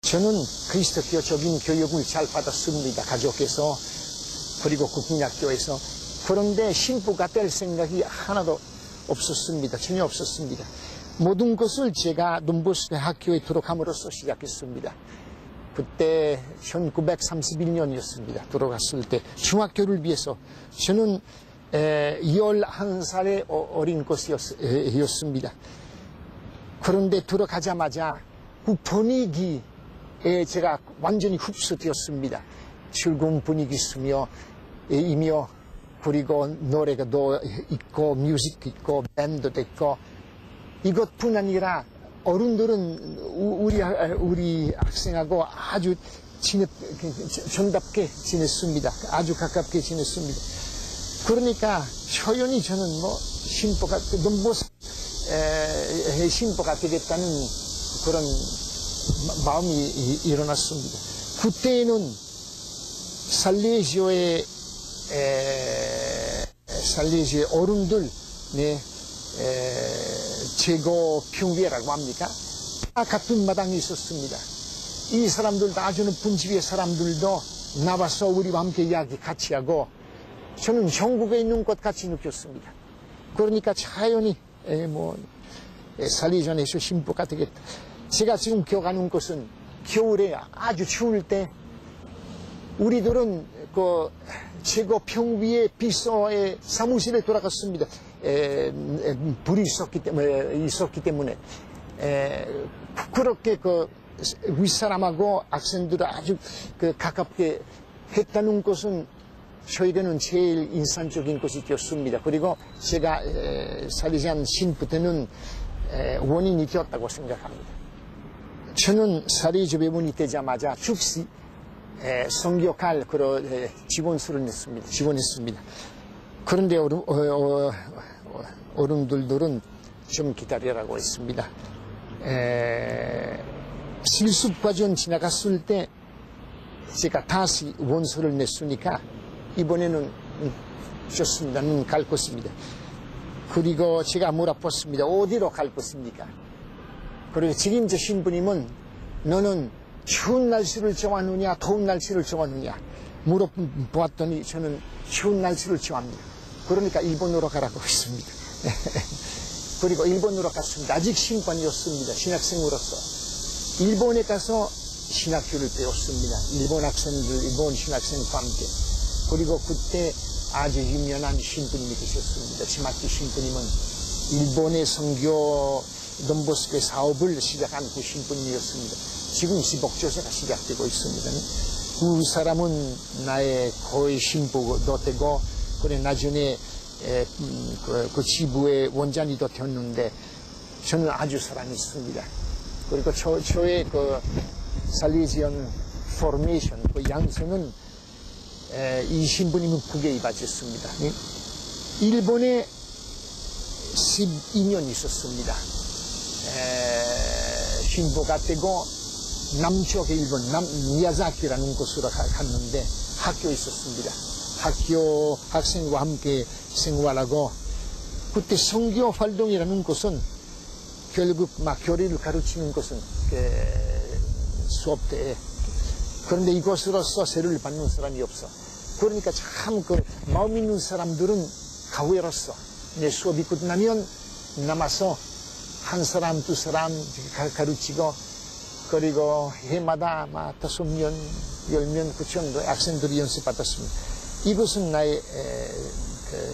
저는 그리스도교적인 교육을 잘 받았습니다. 가족에서 그리고 국민학교에서. 그런데 신부가 될 생각이 하나도 없었습니다. 전혀 없었습니다. 모든 것을 제가 돈보스코 학교에 들어감으로써 시작했습니다. 그때 1931년이었습니다. 들어갔을 때 중학교를 위해서 저는 11살의 어린 것이었습니다. 그런데 들어가자마자 그 분위기에 제가 완전히 흡수되었습니다. 즐거운 분위기 이며 그리고 노래가 있고 뮤직도 있고 밴드도 있고 이것뿐 아니라 어른들은 우리 학생하고 아주 정답게 지냈습니다. 아주 가깝게 지냈습니다. 그러니까 초연히 저는 신부가 신부가 되겠다는 그런 마음이 일어났습니다. 그때는 살레지오의 어른들, 제거 평비회라고 합니까? 같은 마당에 있었습니다. 이 사람들도 아주 높은 집의 사람들도 나와서 우리와 함께 이야기 같이 하고 저는 전국에 있는 것 같이 느꼈습니다. 그러니까 자연히 살레지오에서 신부가 되겠다. 제가 지금 기억하는 것은 겨울에 아주 추울 때 우리들은 그 제거 평비의 비서의 사무실에 돌아갔습니다. 불이 있었기 때문에 그렇게 그 윗사람하고 학생들을 아주 가깝게 했다는 것은 저에게는 제일 인상적인 것이 되었습니다. 그리고 제가 살레지안 신부 때는 원인이 되었다고 생각합니다. 저는 살레지오 배문이 되자마자 즉시 성교할 그런 지원서를 지원했습니다. 그런데 어른들은 좀 기다리라고 했습니다. 실습 과정 지나갔을 때 제가 다시 원서를 냈으니까 이번에는 좋습니다. 갈 것입니다. 그리고 제가 물어봤습니다. 어디로 갈 것입니까? 그리고 책임자 신부님은 너는 추운 날씨를 좋아하느냐 더운 날씨를 좋아하느냐 물어보았더니 저는 추운 날씨를 좋아합니다. 그러니까 일본으로 가라고 했습니다. 그리고 일본으로 갔습니다. 아직 신관이었습니다. 신학생으로서 일본에 가서 신학교를 배웠습니다. 일본 신학생과 함께. 그리고 그때 아주 유명한 신부님이 계셨습니다. 지마키 신부님은 일본의 선교 돈보스코 사업을 시작한 그 신부님이었습니다. 지금 목조사가 시작되고 있습니다. 그 사람은 나의 거의 신부도 되고 그래 나중에 그 지부의 원장이도 되었는데 저는 아주 사랑했습니다. 그리고 저의 그 살레지안 포메이션 그 양성은 이 신부님은 크게 이바졌습니다. 일본에 12년 있었습니다. 신부가 되고 남쪽의 일본 미야자키라는 곳으로 갔는데 학교에 있었습니다. 학교 학생과 함께 생활하고 그때 선교 활동이라는 것은 결국 막 교리를 가르치는 것은 수업 때 그런데 이것으로서 세를 받는 사람이 없어. 그러니까 참 그 마음 있는 사람들은 가외로서 내 수업이 끝나면 남아서 한 사람 두 사람 가르치고 그리고 해마다 5명, 10명 그 정도 학생들이 연습받았습니다. 이것은 나의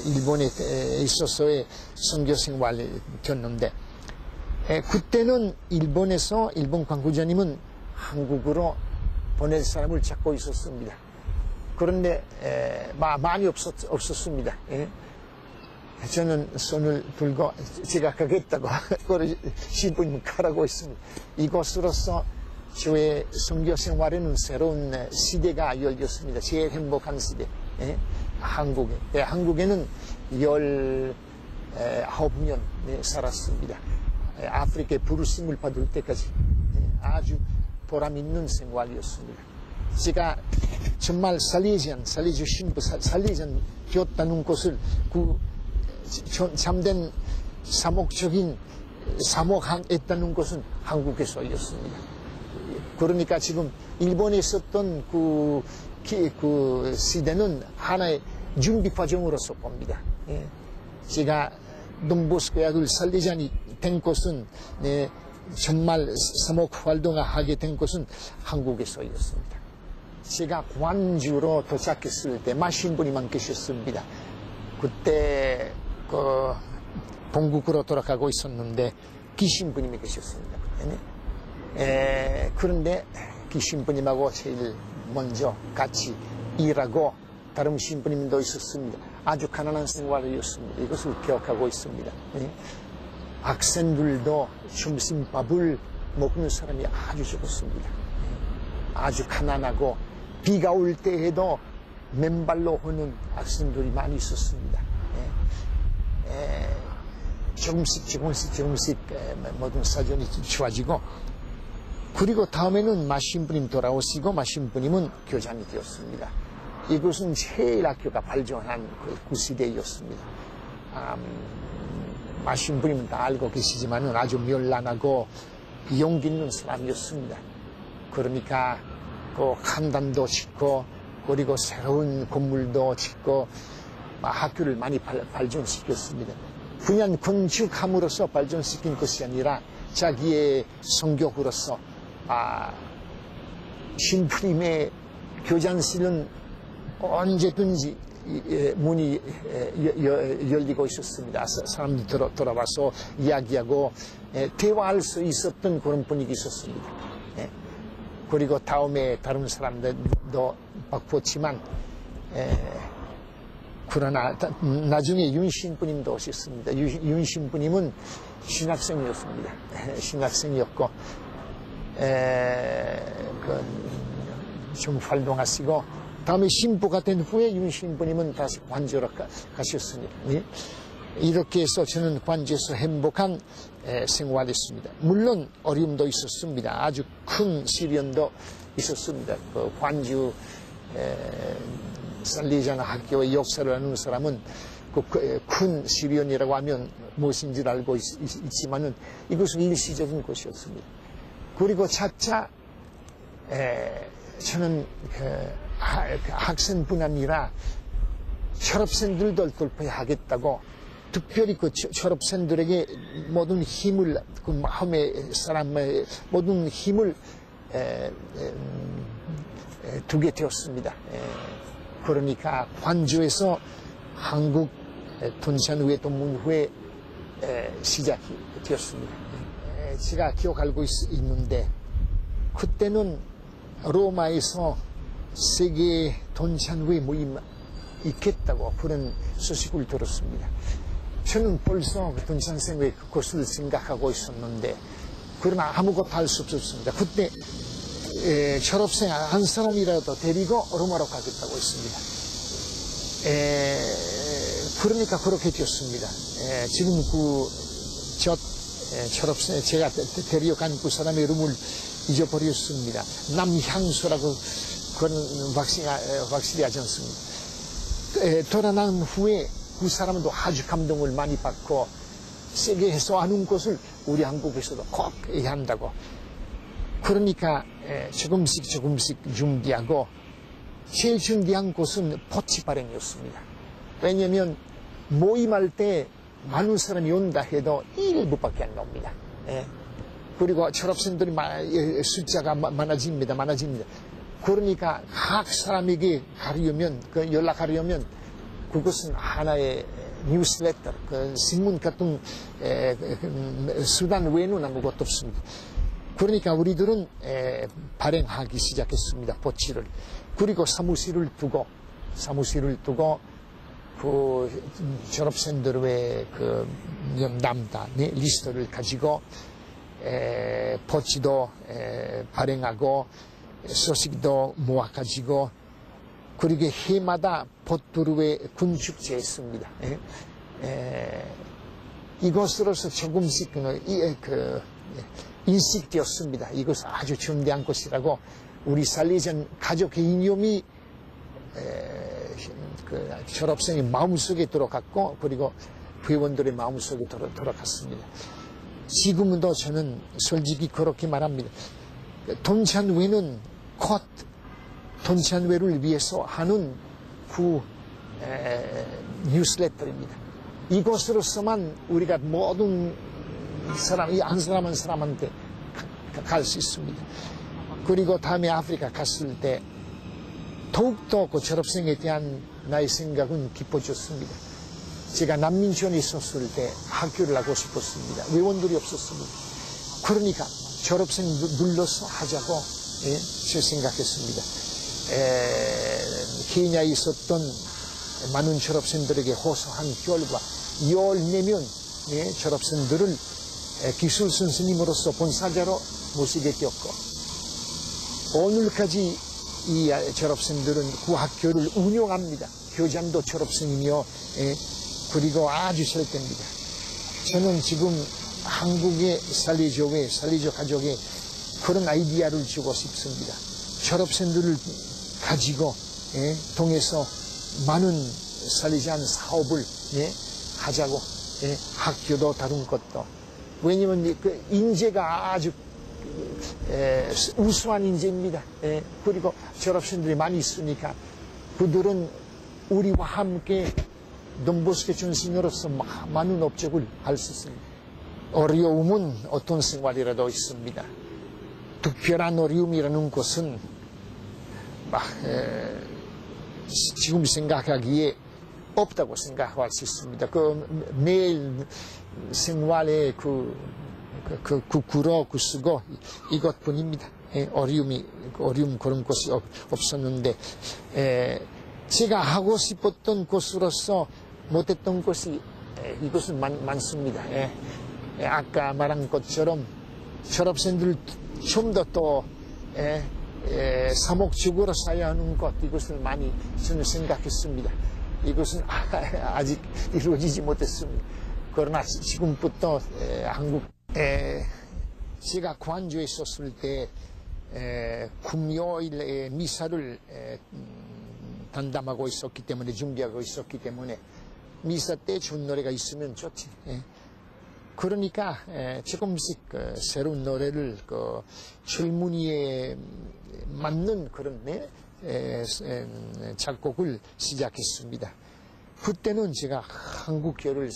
일본에 있어서의 선교 생활이었는데 그때는 일본에서 일본 광고자님은 한국으로 보낼 사람을 찾고 있었습니다. 그런데 많이 없었습니다. 저는 손을 들고 제가 가겠다고 신부님 가라고 했습니다. 이것으로서 저의 선교 생활에는 새로운 시대가 열렸습니다. 제일 행복한 시대. 한국에. 한국에는 19년 살았습니다. 아프리카에 부르심을 받을 때까지 아주 보람 있는 생활이었습니다. 제가 정말 살레지오 신부, 살레지안 되었다는 것을 참된 사목적인 사목했다는 것은 한국에서였습니다. 그러니까 지금 일본에 있었던 그 시대는 하나의 준비 과정으로서 봅니다. 예. 제가 돈보스코약을 살리자니 된 것은, 네, 정말 사목 활동을 하게 된 것은 한국에서였습니다. 제가 관주로 도착했을 때 마신분이만 계셨습니다. 그때 본국으로 돌아가고 있었는데 귀신부님이 계셨습니다. 그런데 귀신부님하고 제일 먼저 같이 일하고 다른 신부님도 있었습니다. 아주 가난한 생활이었습니다. 이것을 기억하고 있습니다. 학생들도 점심밥을 먹는 사람이 아주 적었습니다. 아주 가난하고 비가 올 때에도 맨발로 오는 학생들이 많이 있었습니다. 조금씩 모든 사정이 좋아지고, 그리고 다음에는 마신부님 돌아오시고 마신부님은 교장이 되었습니다. 이것은 제일 학교가 발전한 그 시대였습니다. 마신부님은 다 알고 계시지만은 아주 명랑하고 용기 있는 사람이었습니다. 그러니까 그 간단도 짓고, 그리고 새로운 건물도 짓고 학교를 많이 발전시켰습니다. 그냥 건축함으로써 발전시킨 것이 아니라 자기의 성격으로서 신부님의 교장실은 언제든지 문이 열리고 있었습니다. 사람들이 돌아와서 이야기하고 대화할 수 있었던 그런 분위기 있었습니다. 그리고 다음에 다른 사람들도 바꿨지만, 그러나 나중에 윤신부님도 오셨습니다. 윤신부님은 신학생이었습니다. 신학생이었고 좀 활동하시고, 다음에 신부가 된 후에 윤신부님은 다시 관주로 가셨습니다. 이렇게 해서 저는 관주에서 행복한 생활했습니다. 물론 어려움도 있었습니다. 아주 큰 시련도 있었습니다. 그 관주 살리자나 학교의 역사를 아는 사람은 그 큰 시련이라고 하면 무엇인지 알고 있지만은 이것은 일시적인 것이었습니다. 그리고 차차 저는 학생뿐 아니라 졸업생들도 돌파해 하겠다고, 특별히 그 졸업생들에게 모든 힘을, 그 마음의 사람의 모든 힘을 두게 되었습니다. 그러니까 관주에서 한국 돈산회 동문회 시작이 되었습니다. 제가 기억하고 있는데, 그때는 로마에서 세계 돈산회 모임 있겠다고 그런 소식을 들었습니다. 저는 벌써 돈산생회 그것을 생각하고 있었는데, 그러나 아무것도 할 수 없었습니다. 그때 졸업생 한 사람이라도 데리고 로마로 가겠다고 했습니다. 그러니까 그렇게 되었습니다. 지금 졸업생 제가 데려간 그 사람의 이름을 잊어버렸습니다. 남향수라고, 그건 확실히 하지 않습니다. 돌아난 후에 그 사람도 아주 감동을 많이 받고, 세계에서 하는 것을 우리 한국에서도 꼭 해야 한다고. 그러니까 조금씩 준비하고, 제일 준비한 곳은 포치 발행이었습니다. 왜냐하면 모임할 때 많은 사람이 온다 해도 일부밖에 안 나옵니다. 그리고 졸업생들이 숫자가 많아집니다. 그러니까 각 사람에게 가려면, 연락하려면 그것은 하나의 뉴스레터, 신문 같은 수단 외에는 아무것도 없습니다. 그러니까 우리들은 발행하기 시작했습니다. 포치를. 그리고 사무실을 두고 그 졸업생들의 그 명단다 리스트를 가지고 포치도 발행하고 소식도 모아가지고, 그리고 해마다 포트루에 군축제했습니다. 이것으로서 조금씩 인식되었습니다. 이것은 아주 중대한 것이라고. 우리 살리전 가족의 이념이 그 졸업생의 마음속에 들어갔고, 그리고 회원들의 마음속에 들어갔습니다. 지금도 저는 솔직히 그렇게 말합니다. 돈찬회는 곧 돈찬회를 위해서 하는 그 뉴스레터입니다. 이곳으로서만 우리가 모든 사람, 이 한 사람 한 사람한테 갈 수 있습니다. 그리고 다음에 아프리카 갔을 때 더욱더 그 졸업생에 대한 나의 생각은 깊어졌습니다. 제가 난민촌에 있었을 때 학교를 하고 싶었습니다. 회원들이 없었습니다. 그러니까 졸업생 눌러서 하자고 제 생각했습니다. 케냐에 있었던 많은 졸업생들에게 호소한 결과 14명 졸업생들을 기술 선생님으로서 본사자로 모시게 되었고, 오늘까지 이 졸업생들은 그 학교를 운영합니다. 교장도 졸업생이며 그리고 아주 절대입니다. 저는 지금 한국의 살리조회, 살리조 가족에 그런 아이디어를 주고 싶습니다. 졸업생들을 가지고 통해서 많은 살리자한 사업을 하자고, 학교도 다른 것도. 왜냐면 그 인재가 아주 우수한 인재입니다. 그리고 졸업생들이 많이 있으니까 그들은 우리와 함께 돈보스케 중심으로서 많은 업적을 할 수 있습니다. 어려움은 어떤 생활이라도 있습니다. 특별한 어려움이라는 것은 지금 생각하기에 없다고 생각할 수 있습니다. 그 매일 생활에 그 굴어 쓰고 이것뿐입니다. 어려움 그런 것이 없었는데, 제가 하고 싶었던 것으로서 못했던 것이 이것은 많습니다. 아까 말한 것처럼 졸업생들 좀 더 또 사목적으로 써야 하는 것, 이것을 많이 저는 생각했습니다. 이것은 아직 이루어지지 못했습니다. 그러나 지금부터 한국, 제가 관주에 있었을 때 금요일 미사를 담당하고 있었기 때문에, 준비하고 있었기 때문에 미사 때 좋은 노래가 있으면 좋지. 그러니까 조금씩 새로운 노래를 젊은이에 맞는 그런 작곡을 시작했습니다. 그때는 제가 한국교를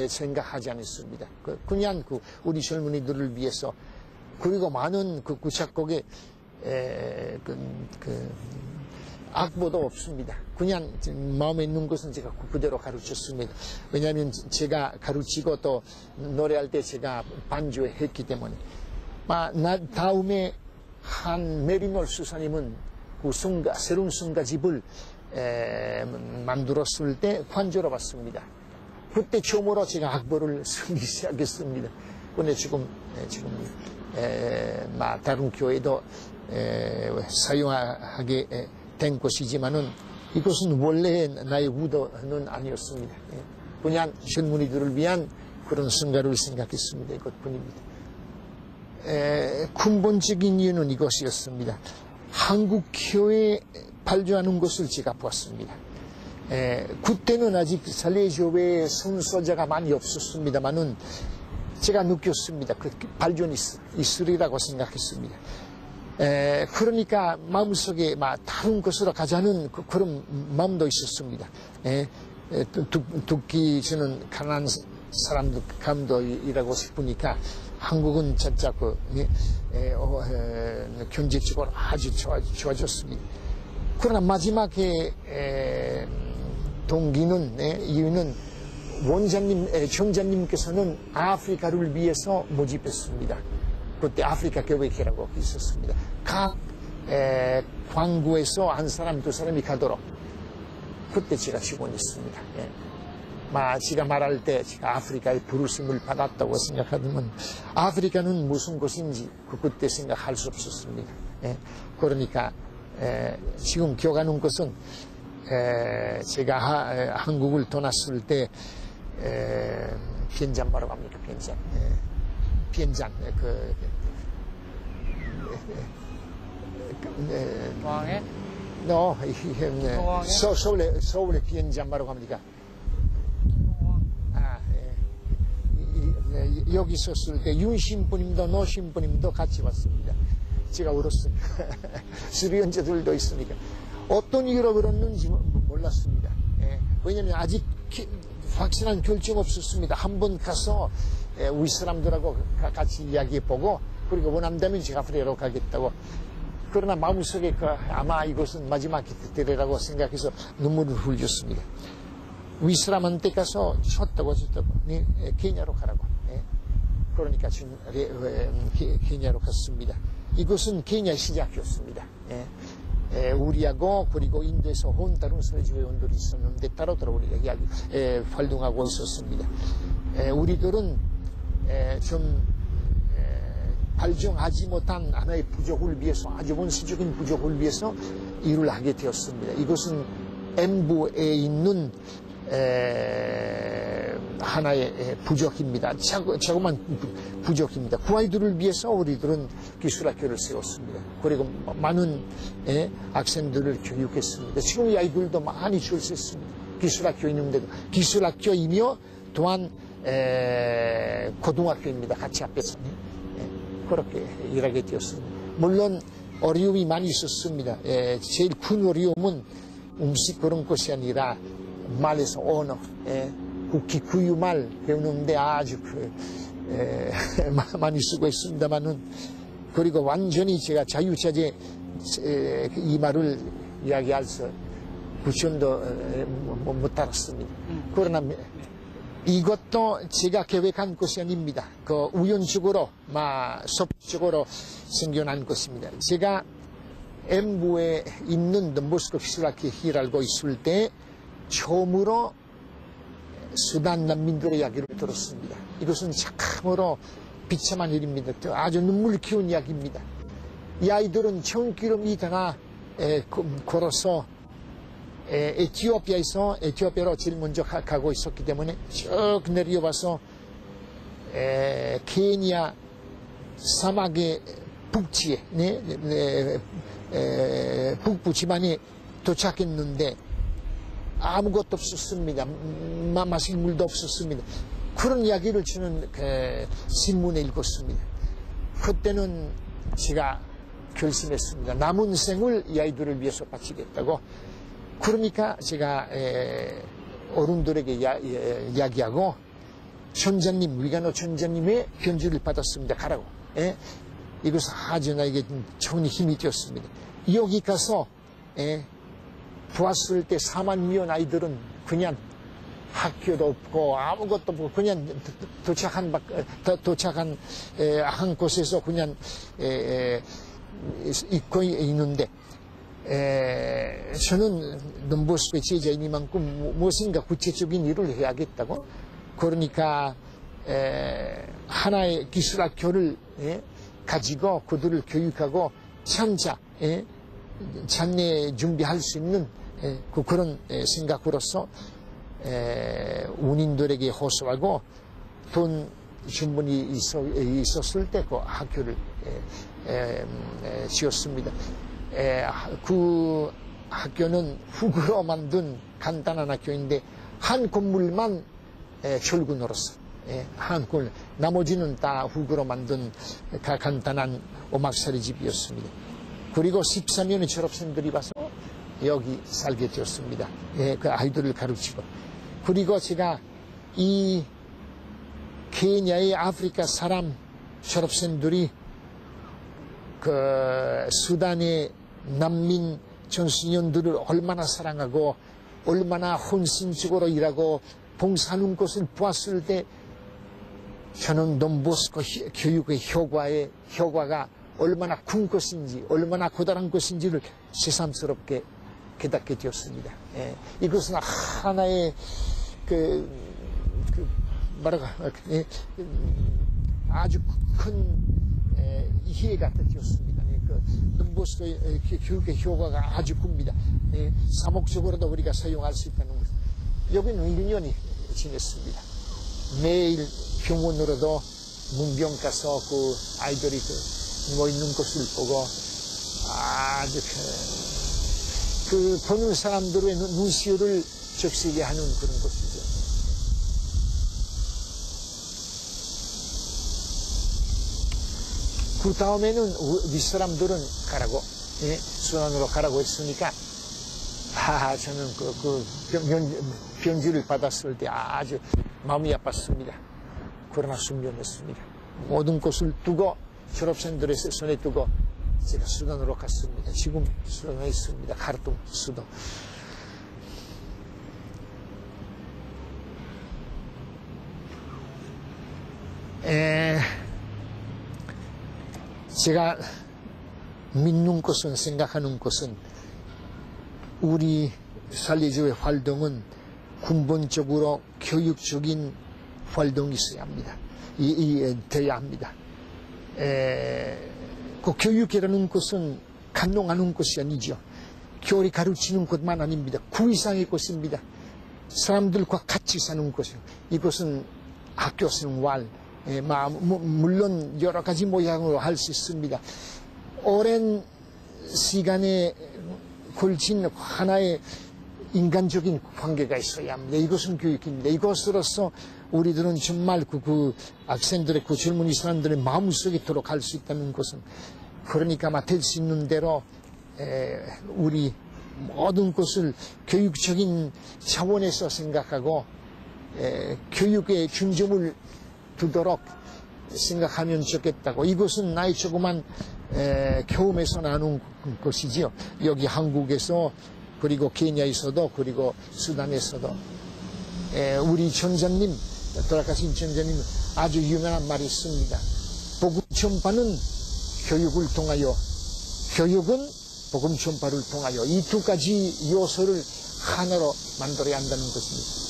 생각하지 않았습니다. 그냥 우리 젊은이들을 위해서, 그리고 많은 그 작곡에 악보도 없습니다. 그냥 마음에 있는 것은 제가 그대로 가르쳤습니다. 왜냐하면 제가 가르치고 또 노래할 때 제가 반주했기 때문에. 다음에 한 메리놀 수사님은 그 새로운 성가집을 만들었을 때 관조로 봤습니다. 그때 처음으로 제가 악보를 쓰기 시작했습니다. 근데 지금 다른 교회도 사용하게 된 것이지만은 이것은 원래 나의 의도는 아니었습니다. 그냥 젊은이들을 위한 그런 성가를 생각했습니다. 이것뿐입니다. 근본적인 이유는 이것이었습니다. 한국 교회 발주하는 것을 제가 보았습니다. 그때는 아직 살레교회에 선서자가 많이 없었습니다만은 제가 느꼈습니다. 그 발전이 있으리라고 생각했습니다. 그러니까 마음속에 다른 것으로 가자는 그런 마음도 있었습니다. 특히 저는 가난한 사람들 감도 일하고 싶으니까 한국은 진짜 경제적으로 아주 좋아졌습니다. 그러나 마지막에 동기는, 이유는 정자님께서는 아프리카를 위해서 모집했습니다. 그때 아프리카 교회라고 있었습니다. 각 광구에서 한 사람, 두 사람이 가도록 그때 제가 지원했습니다. 제가 말할 때 제가 아프리카의 부르심을 받았다고 생각하면 아프리카는 무슨 곳인지 그때 생각할 수 없었습니다. 그러니까 지금 기억하는 것은 제가 한국을 떠났을 때 비엔잔바라고 합니까? 비엔잔 공항에? 서울의 비엔잔바라고 합니까? 여기 있었을 때 윤 신부님도 노 신부님도 같이 왔습니다. 제가 울었습니다. 수리연자들도 있으니까. 어떤 이유로 그랬는지 몰랐습니다. 예. 왜냐하면 아직 확실한 결정 없었습니다. 한번 가서 우리 사람들하고 같이 이야기해보고 그리고 원한다면 제가 프레로 가겠다고. 그러나 마음속에 아마 이것은 마지막 때라고 생각해서 눈물을 흘렸습니다. 위 사람한테 가서 쳤다고 네, 케냐로 가라고. 네. 그러니까 케냐로 갔습니다. 이것은 케냐 시작이었습니다. 네. 우리하고 그리고 인도에서 다른 선지교원들이 있었는데 따로따로 우리가 활동하고 있었습니다. 우리들은 좀 발전하지 못한 하나의 부족을 위해서 아주 원시적인 부족을 위해서 일을 하게 되었습니다. 이것은 M부에 있는 하나의 부족입니다. 자그만 부족입니다. 그 아이들을 위해서 우리들은 기술학교를 세웠습니다. 그리고 많은 학생들을 교육했습니다. 지금 이 아이들도 많이 출세했습니다. 기술학교 있는데도 기술학교이며 또한 고등학교입니다. 같이 앞에서 그렇게 일하게 되었습니다. 물론 어려움이 많이 있었습니다. 제일 큰 어려움은 음식 그런 것이 아니라 말에서 언어, 국기 구유말 배우는데 아주 많이 쓰고 있습니다만은 그리고 완전히 제가 자유자재 이 말을 이야기할 수 구천도 못 알았습니다. 그러나 이것도 제가 계획한 것이 아닙니다. 우연적으로, 섭적으로 생겨난 것입니다. 제가 M부에 있는 돈보스코 기술학교에 일하고 있을 때 처음으로 수단 난민들의 이야기를 들었습니다. 이것은 참으로 비참한 일입니다. 아주 눈물 기운 이야기입니다. 이 아이들은 1000km나 걸어서 에티오피아로 제일 먼저 가고 있었기 때문에 쭉 내려와서 케냐 사막의 북지에 북부 지방에 도착했는데 아무것도 없었습니다. 마실 물도 없었습니다. 그런 이야기를 저는 신문에 읽었습니다. 그때는 제가 결심했습니다. 남은 생을 이 아이들을 위해서 바치겠다고. 그러니까 제가 어른들에게 이야기하고 천자님, 위가노 천자님의 편지를 받았습니다. 가라고. 이것은 아주 나에게 좋은 힘이 되었습니다. 여기 가서 보았을 때 4만 명 아이들은 그냥 학교도 없고 아무것도 없고 그냥 도착한 한 곳에서 그냥 있고 있는데 저는 돈보스코의 제자이니만큼 무엇인가 구체적인 일을 해야겠다고. 그러니까 하나의 기술학교를 가지고 그들을 교육하고 장래 준비할 수 있는 그런 생각으로서 운인들에게 호소하고 돈 충분히 있었을 때 그 학교를 지었습니다. 그 학교는 흙으로 만든 간단한 학교인데 한 건물만 철근으로서 한 건물, 나머지는 다 흙으로 만든 간단한 오막살이 집이었습니다. 그리고 14명의 졸업생들이 와서 여기 살게 되었습니다. 그 아이들을 가르치고. 그리고 제가 이 케냐의 아프리카 사람 졸업생들이 수단의 난민 청소년들을 얼마나 사랑하고 얼마나 헌신적으로 일하고 봉사하는 것을 보았을 때 저는 돈보스코 교육의 효과가 얼마나 큰 것인지 얼마나 고단한 것인지를 새삼스럽게 깨닫게 되었습니다. 이것은 하나의 아주 큰 이해가 되었습니다. 돈보스코의 교육의 효과가 아주 큽니다. 사목적으로도 우리가 사용할 수 있다는 것. 여기는 1년이 지냈습니다. 매일 병원으로도 문병 가서 그 아이들이 누워 있는 것을 보고 아주 보는 사람들의 눈시울을 적시게 하는 그런 것이죠. 그 다음에는 윗사람들은 가라고, 예? 수단으로 가라고 했으니까, 저는 편지를 받았을 때 아주 마음이 아팠습니다. 그러나 순종했습니다. 모든 것을 두고, 졸업생들의 손에 두고, 제가 수단으로 갔습니다. 지금 수단에 있습니다. 카르툼 수도. 제가 믿는 것은, 생각하는 것은, 우리 살리주의 활동은 근본적으로 교육적인 활동이 있어야 합니다. 되어야 합니다. 그 교육이라는 것은 간농하는 것이 아니죠. 교리 가르치는 것만 아닙니다. 그 이상의 것입니다. 사람들과 같이 사는 것이요. 이것은 학교 생활, 물론 여러 가지 모양으로 할 수 있습니다. 오랜 시간에 걸친 하나의 인간적인 관계가 있어야 합니다. 이것은 교육입니다. 이것으로서 우리들은 정말 그 학생들의, 그 젊은이 사람들의 마음속에 들어갈 수 있다는 것은, 그러니까 맡을 수 있는 대로 우리 모든 것을 교육적인 차원에서 생각하고 교육에 중점을 두도록 생각하면 좋겠다고. 이것은 나의 조그만 경험에서 나눈 것이지요. 여기 한국에서, 그리고 케냐에서도, 그리고 수단에서도. 우리 전자님, 돌아가신 전자님 아주 유명한 말이 있습니다. 복음 전파는 교육을 통하여, 교육은 복음 전파를 통하여, 이 두 가지 요소를 하나로 만들어야 한다는 것입니다.